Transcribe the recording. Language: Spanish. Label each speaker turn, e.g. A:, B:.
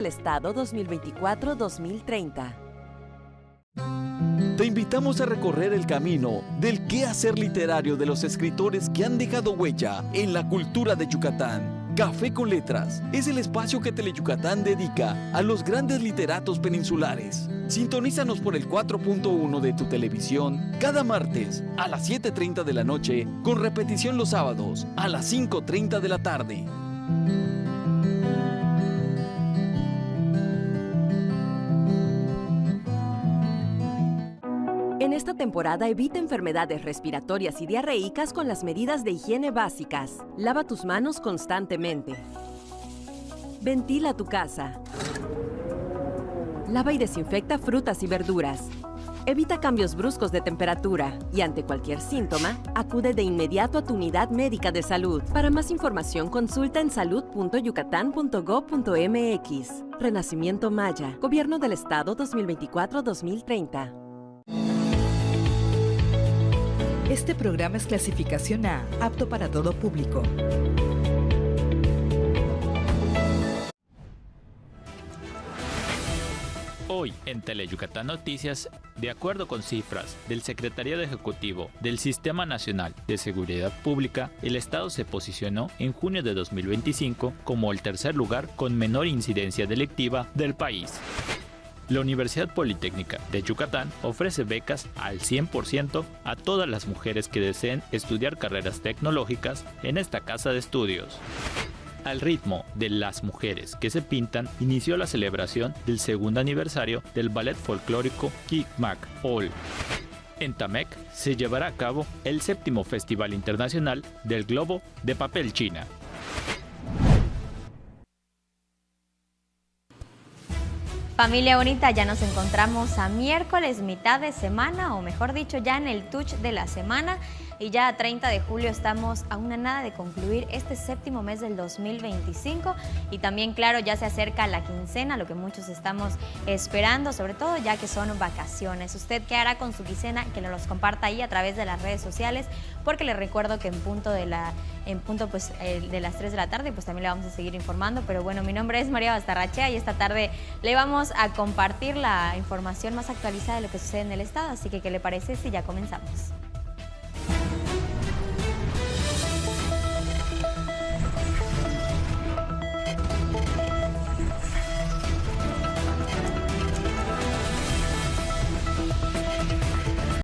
A: del Estado 2024-2030.
B: Te invitamos a recorrer el camino del quehacer literario de los escritores que han dejado huella en la cultura de Yucatán. Café con Letras es el espacio que Teleyucatán dedica a los grandes literatos peninsulares. Sintonízanos por el 4.1 de tu televisión cada martes a las 7:30 de la noche, con repetición los sábados a las 5:30 de la tarde.
A: En esta temporada evita enfermedades respiratorias y diarreicas con las medidas de higiene básicas. Lava tus manos constantemente. Ventila tu casa. Lava y desinfecta frutas y verduras. Evita cambios bruscos de temperatura y ante cualquier síntoma, acude de inmediato a tu unidad médica de salud. Para más información, consulta en salud.yucatán.gov.mx. Renacimiento Maya, Gobierno del Estado 2024-2030.
C: Este programa es clasificación A, apto para todo público.
D: Hoy en Teleyucatán Noticias, de acuerdo con cifras del Secretariado Ejecutivo del Sistema Nacional de Seguridad Pública, el Estado se posicionó en junio de 2025 como el tercer lugar con menor incidencia delictiva del país. La Universidad Politécnica de Yucatán ofrece becas al 100% a todas las mujeres que deseen estudiar carreras tecnológicas en esta casa de estudios. Al ritmo de Las Mujeres que se pintan, inició la celebración del segundo aniversario del ballet folclórico Kikmak All. En Tamec se llevará a cabo el 7º Festival Internacional del Globo de Papel China.
E: Familia bonita, ya nos encontramos a miércoles, mitad de semana, o mejor dicho, ya en el touch de la semana. Y ya a 30 de julio estamos a una nada de concluir este 7º mes del 2025. Y también, claro, ya se acerca la quincena, lo que muchos estamos esperando, sobre todo ya que son vacaciones. ¿Usted qué hará con su quincena? Que nos los comparta ahí a través de las redes sociales, porque les recuerdo que en punto de las 3 de la tarde, pues también le vamos a seguir informando. Pero bueno, mi nombre es María Bastarrachea y esta tarde le vamos a compartir la información más actualizada de lo que sucede en el estado. Así que, ¿qué le parece si ya comenzamos?